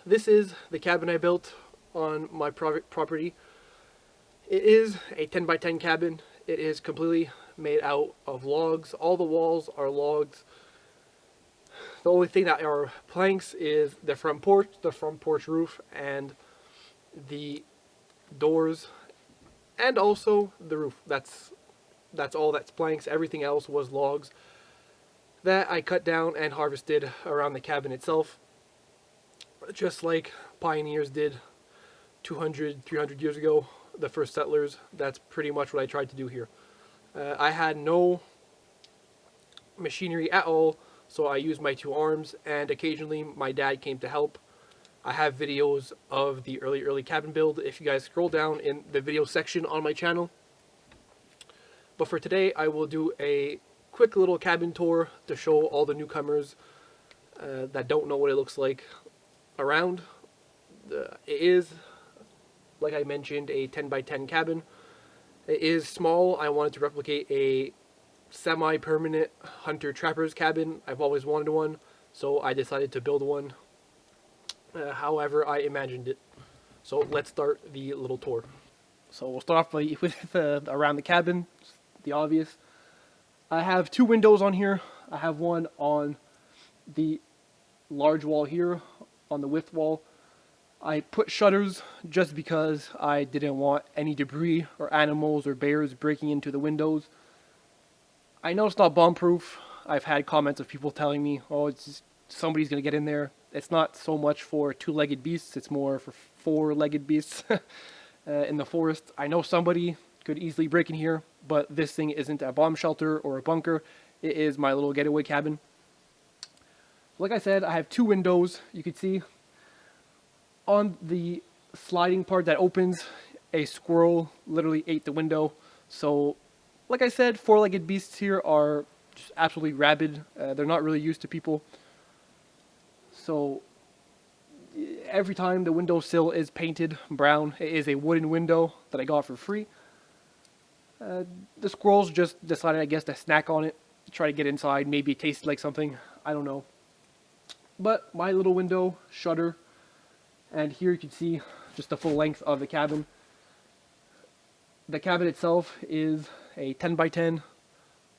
this is the cabin I built on my property. It is a 10 by 10 cabin. It is completely made out of logs. All the walls are logs. The only thing that are planks is the front porch roof, and the doors, and also the roof. That's all that's planks. Everything else was logs that I cut down and harvested around the cabin itself, just like pioneers did 200, 300 years ago, the first settlers. That's pretty much what I tried to do here. I had no machinery at all, so I used my two arms, and occasionally my dad came to help. I have videos of the early cabin build if you guys scroll down in the video section on my channel. But for today, I will do a quick little cabin tour to show all the newcomers that don't know what it looks like around. It is, like I mentioned, a 10 by 10 cabin. It is small. I wanted to replicate a semi-permanent hunter-trapper's cabin. I've always wanted one, so I decided to build one however I imagined it. So let's start the little tour. So we'll start off with around the cabin, the obvious. I have two windows on here. I have one on the large wall here, on the width wall. I put shutters just because I didn't want any debris or animals or bears breaking into the windows. I know it's not bomb-proof. I've had comments of people telling me, oh, it's just, somebody's going to get in there. It's not so much for two-legged beasts, it's more for four-legged beasts in the forest. I know somebody could easily break in here, but this thing isn't a bomb shelter or a bunker. It is my little getaway cabin. Like I said, I have two windows. You can see on the sliding part that opens, a squirrel literally ate the window. So, like I said, four-legged beasts here are just absolutely rabid. They're not really used to people. So, every time the windowsill is painted brown, it is a wooden window that I got for free. The squirrels just decided, I guess, to snack on it, try to get inside. Maybe it tasted like something. I don't know. But my little window, shutter, and here you can see just the full length of the cabin. The cabin itself is a 10 by 10,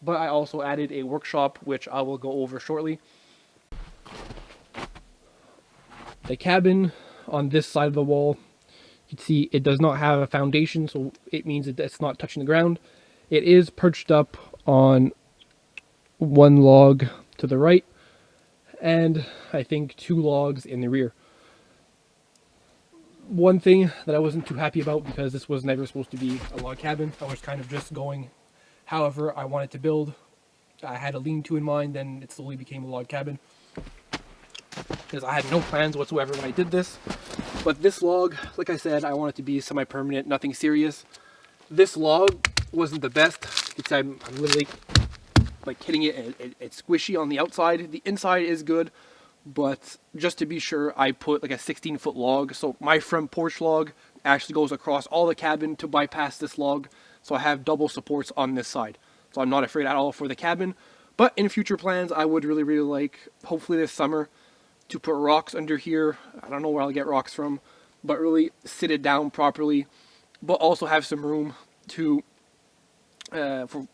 but I also added a workshop, which I will go over shortly. The cabin on this side of the wall, you can see it does not have a foundation, so it means that it's not touching the ground. It is perched up on one log to the right, and I think two logs in the rear. One thing that I wasn't too happy about, because this was never supposed to be a log cabin, I was kind of just going however I wanted to build. I had a lean-to in mind, then it slowly became a log cabin, because I had no plans whatsoever when I did this. But this log, like I said, I want it to be semi-permanent, nothing serious. This log wasn't the best. I'm literally like hitting it, it's squishy on the outside. The inside is good, but just to be sure, I put like a 16-foot log. So my front porch log actually goes across all the cabin to bypass this log. So I have double supports on this side. So I'm not afraid at all for the cabin. But in future plans, I would really, really like, hopefully this summer, to put rocks under here. I don't know where I'll get rocks from, but really sit it down properly, but also have some room to for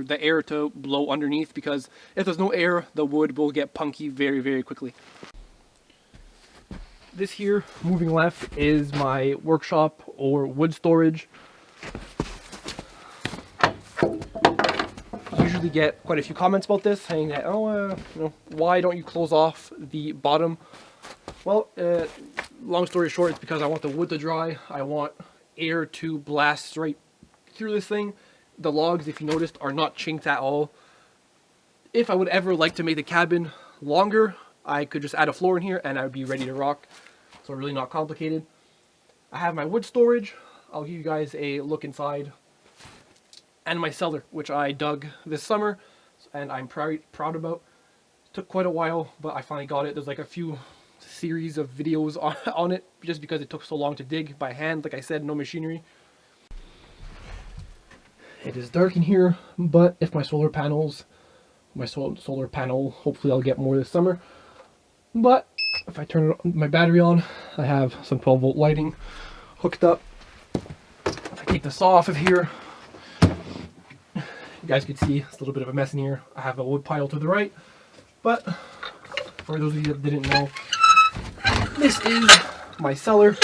the air to blow underneath, because if there's no air, the wood will get punky very, very quickly. This here, moving left, is my workshop or wood storage. I usually get quite a few comments about this, saying that, why don't you close off the bottom? Well, long story short, it's because I want the wood to dry. I want air to blast right through this thing. The logs, if you noticed, are not chinked at all. If I would ever like to make the cabin longer, I could just add a floor in here and I would be ready to rock. So really not complicated. I have my wood storage. I'll give you guys a look inside. And my cellar, which I dug this summer and I'm proud about. It took quite a while, but I finally got it. There's like a few series of videos on it, just because it took so long to dig by hand. Like I said, no machinery. It is dark in here, but if my solar panel, hopefully I'll get more this summer. But if I turn my battery on, I have some 12-volt lighting hooked up. If I take the saw off of here, you guys can see it's a little bit of a mess in here. I have a wood pile to the right, but for those of you that didn't know, this is my cellar,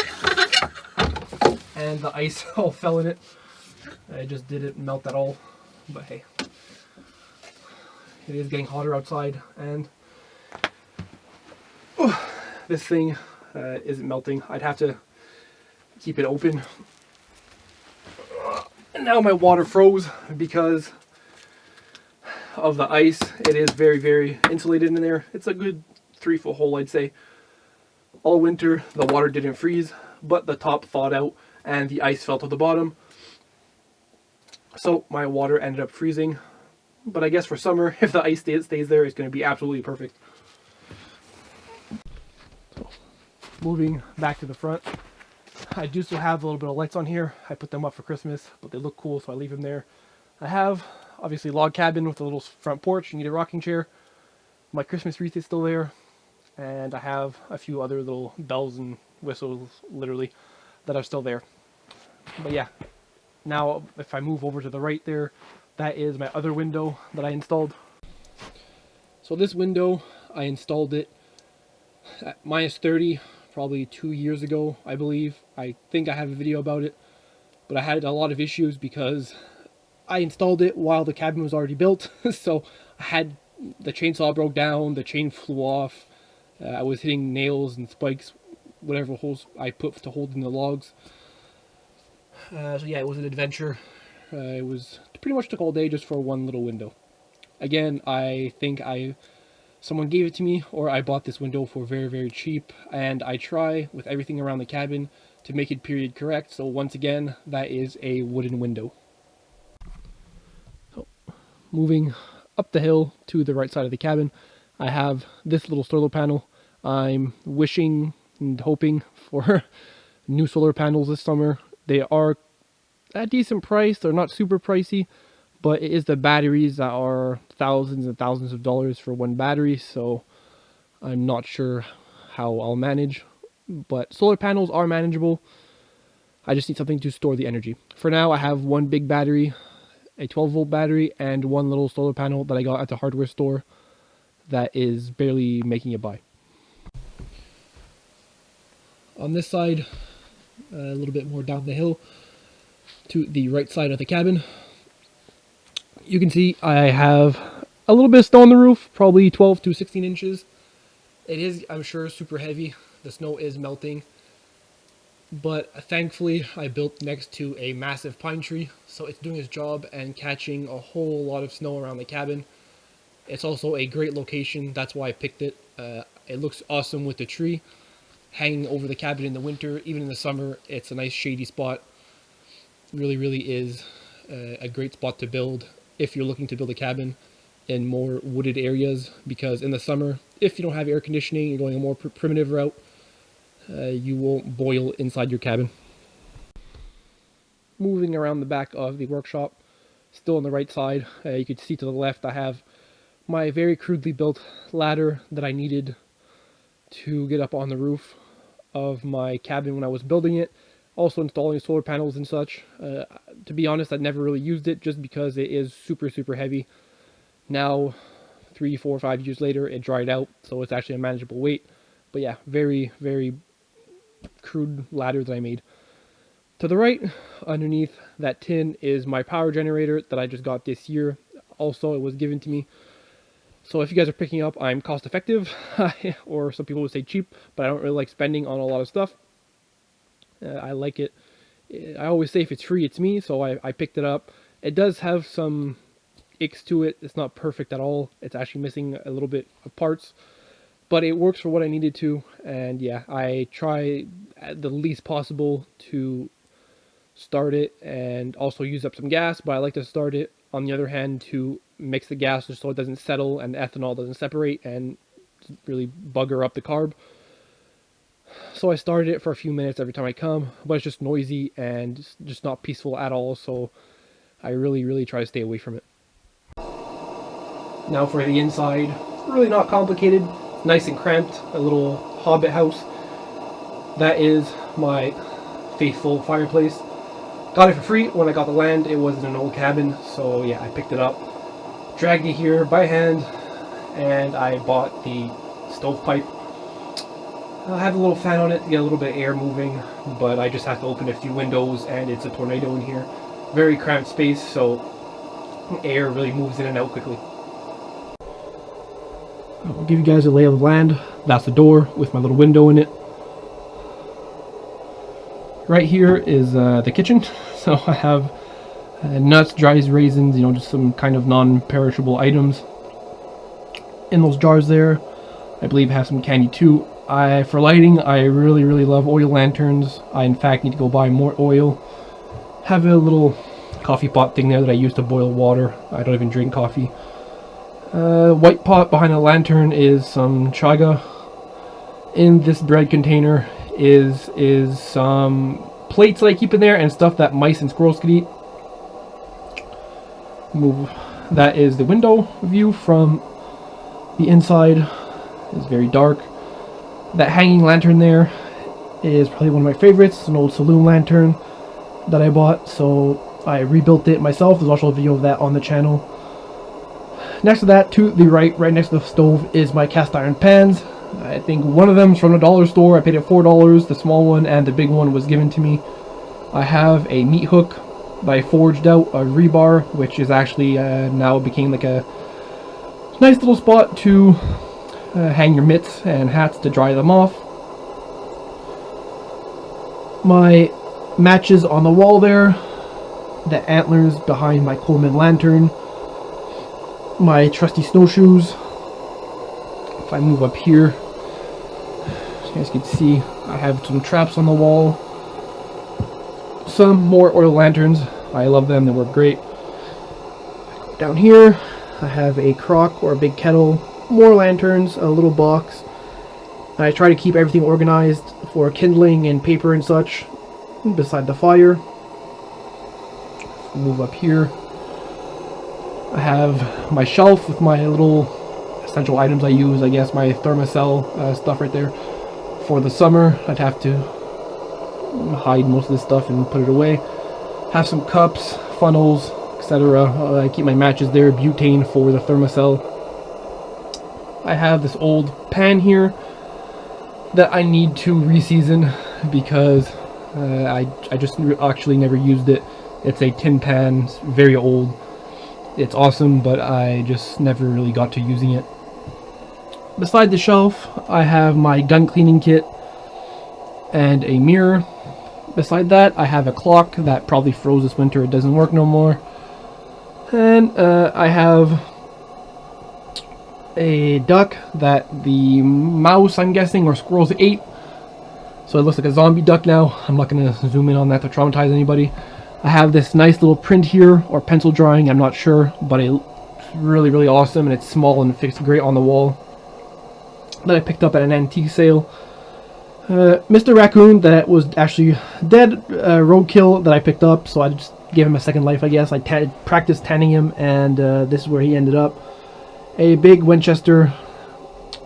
and the ice all fell in it. I just didn't melt at all, but hey, it is getting hotter outside, and this thing isn't melting. I'd have to keep it open. And now my water froze because of the ice. It is very, very insulated in there. It's a good 3-foot hole, I'd say. All winter, the water didn't freeze, but the top thawed out and the ice fell to the bottom. So my water ended up freezing. But I guess for summer, if the ice stays there, it's going to be absolutely perfect. So, moving back to the front, I do still have a little bit of lights on here. I put them up for Christmas, but they look cool, so I leave them there. I have, obviously, log cabin with a little front porch. You need a rocking chair. My Christmas wreath is still there. And I have a few other little bells and whistles, literally, that are still there. But yeah, now if I move over to the right there, that is my other window that I installed. So this window, I installed it at -30, probably 2 years ago, I believe. I think I have a video about it, but I had a lot of issues because I installed it while the cabin was already built. So I had the chainsaw broke down, the chain flew off. I was hitting nails and spikes, whatever holes I put to hold in the logs. So yeah, it was an adventure. It was pretty much took all day just for one little window. Again, I think someone gave it to me, or I bought this window for very, very cheap, and I try with everything around the cabin to make it period correct. So once again, that is a wooden window. So, moving up the hill to the right side of the cabin, I have this little solar panel. I'm wishing and hoping for new solar panels this summer. They are at a decent price. They're not super pricey, but it is the batteries that are thousands and thousands of dollars for one battery, so I'm not sure how I'll manage. But solar panels are manageable. I just need something to store the energy. For now, I have one big battery, a 12-volt battery, and one little solar panel that I got at the hardware store that is barely making it by. On this side, a little bit more down the hill to the right side of the cabin, you can see I have a little bit of snow on the roof, probably 12 to 16 inches. It is, I'm sure, super heavy. The snow is melting. But thankfully, I built next to a massive pine tree, so it's doing its job and catching a whole lot of snow around the cabin. It's also a great location, that's why I picked it. It looks awesome with the tree hanging over the cabin in the winter. Even in the summer, it's a nice shady spot. Really, really is a great spot to build if you're looking to build a cabin in more wooded areas, because in the summer, if you don't have air conditioning, you're going a more primitive route, you won't boil inside your cabin. Moving around the back of the workshop, still on the right side, you can see to the left I have my very crudely built ladder that I needed to get up on the roof of my cabin when I was building it. Also installing solar panels and such. To be honest, I never really used it just because it is super, super heavy. Now, 3, 4, 5 years later, it dried out, so it's actually a manageable weight. But yeah, very, very crude ladder that I made. To the right, underneath that tin, is my power generator that I just got this year. Also, it was given to me. So if you guys are picking up, I'm cost effective, or some people would say cheap, but I don't really like spending on a lot of stuff. I like it. I always say if it's free, it's me, so I picked it up. It does have some icks to it. It's not perfect at all. It's actually missing a little bit of parts, but it works for what I needed to. And yeah, I try the least possible to start it and also use up some gas, but I like to start it, on the other hand, to mix the gas just so it doesn't settle and the ethanol doesn't separate and really bugger up the carb. So I started it for a few minutes every time I come, but it's just noisy and just not peaceful at all, so I really, really try to stay away from it. Now for the inside, really not complicated, nice and cramped, a little Hobbit house. That is my faithful fireplace. Got it for free when I got the land. It was in an old cabin, so yeah, I picked it up, dragged it here by hand, and I bought the stovepipe. I have a little fan on it to get a little bit of air moving, but I just have to open a few windows and it's a tornado in here. Very cramped space, so air really moves in and out quickly. I'll give you guys a lay of the land. That's the door with my little window in it. Right here is the kitchen. So I have nuts, dried raisins, you know, just some kind of non-perishable items in those jars there. I believe I have some candy too. For lighting, I really love oil lanterns. I in fact need to go buy more oil. Have a little coffee pot thing there that I use to boil water. I don't even drink coffee. White pot behind the lantern is some chaga. In this bread container is some plates that I keep in there and stuff that mice and squirrels could eat. That is the window view from the inside. It's very dark. That hanging lantern there is probably one of my favorites. It's an old saloon lantern that I bought, so I rebuilt it myself. There's also a video of that on the channel. Next to that, to the right next to the stove, is my cast iron pans. I think one of them is from a dollar store. I paid it $4. The small one and the big one was given to me. I have a meat hook that I forged out of rebar, which is actually now became like a nice little spot to hang your mitts and hats to dry them off. My matches on the wall there. The antlers behind my Coleman lantern. My trusty snowshoes. If I move up here, so you guys can see I have some traps on the wall. Some more oil lanterns. I love them, they work great. Down here, I have a crock or a big kettle, more lanterns, a little box. I try to keep everything organized for kindling and paper and such beside the fire. Move up here. I have my shelf with my little essential items I use, I guess my Thermacell stuff right there. For the summer, I'd have to hide most of this stuff and put it away. Have some cups, funnels, etc. I keep my matches there, butane for the Thermacell. I have this old pan here that I need to reseason because I just actually never used it. It's a tin pan, it's very old. It's awesome, but I just never really got to using it. Beside the shelf, I have my gun cleaning kit and a mirror. Beside that, I have a clock that probably froze this winter. It doesn't work no more. And I have a duck that the mouse, I'm guessing, or squirrels ate. So it looks like a zombie duck now. I'm not going to zoom in on that to traumatize anybody. I have this nice little print here, or pencil drawing, I'm not sure, but it's really awesome, and it's small and fits great on the wall. That I picked up at an antique sale. Mr. Raccoon that was actually dead, roadkill that I picked up, so I just gave him a second life, I guess. I practiced tanning him, and this is where he ended up. A big Winchester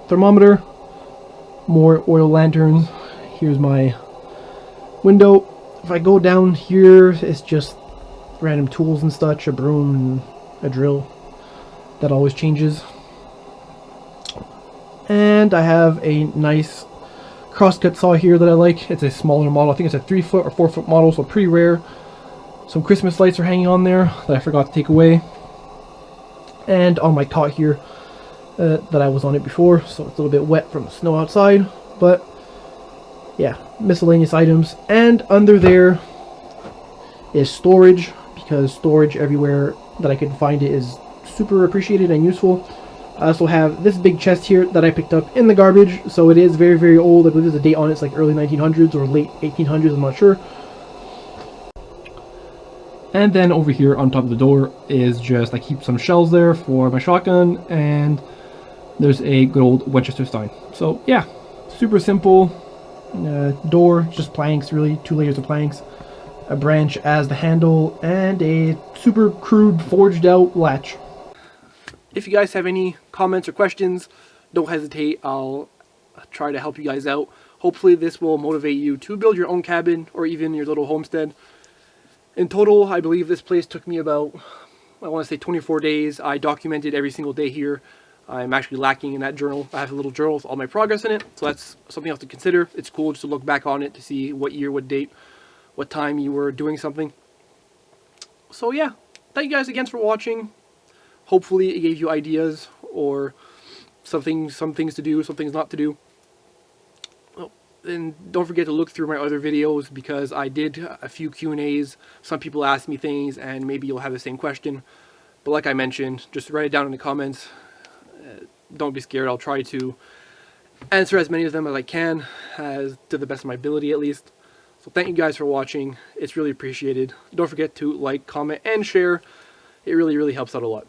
thermometer, more oil lanterns. Here's my window. If I go down here, it's just random tools and such, a broom and a drill. That always changes. And I have a nice crosscut saw here that I like. It's a smaller model. I think it's a 3-foot or 4-foot model, so pretty rare. Some Christmas lights are hanging on there that I forgot to take away. And on my cot here, that I was on it before, so it's a little bit wet from the snow outside. But yeah, miscellaneous items. And under there is storage, because storage everywhere that I can find it is super appreciated and useful. I also have this big chest here that I picked up in the garbage, so it is very old. I believe there's a date on it. It's like early 1900s or late 1800s, I'm not sure. And then over here on top of the door is just, I keep some shells there for my shotgun, and there's a good old Winchester Stein. So yeah, super simple door, just planks really, 2 layers of planks, a branch as the handle, and a super crude forged out latch. If you guys have any comments or questions, don't hesitate. I'll try to help you guys out. Hopefully this will motivate you to build your own cabin or even your little homestead. In total, I believe this place took me about, I want to say 24 days. I documented every single day here. I'm actually lacking in that journal. I have a little journal with all my progress in it, so that's something else to consider. It's cool just to look back on it to see what year, what date, what time you were doing something. So yeah, thank you guys again for watching. Hopefully it gave you ideas or some things to do, some things not to do. Oh, and don't forget to look through my other videos because I did a few Q&As. Some people asked me things and maybe you'll have the same question. But like I mentioned, just write it down in the comments. Don't be scared. I'll try to answer as many of them as I can, as to the best of my ability at least. So thank you guys for watching. It's really appreciated. Don't forget to like, comment, and share. It really, really helps out a lot.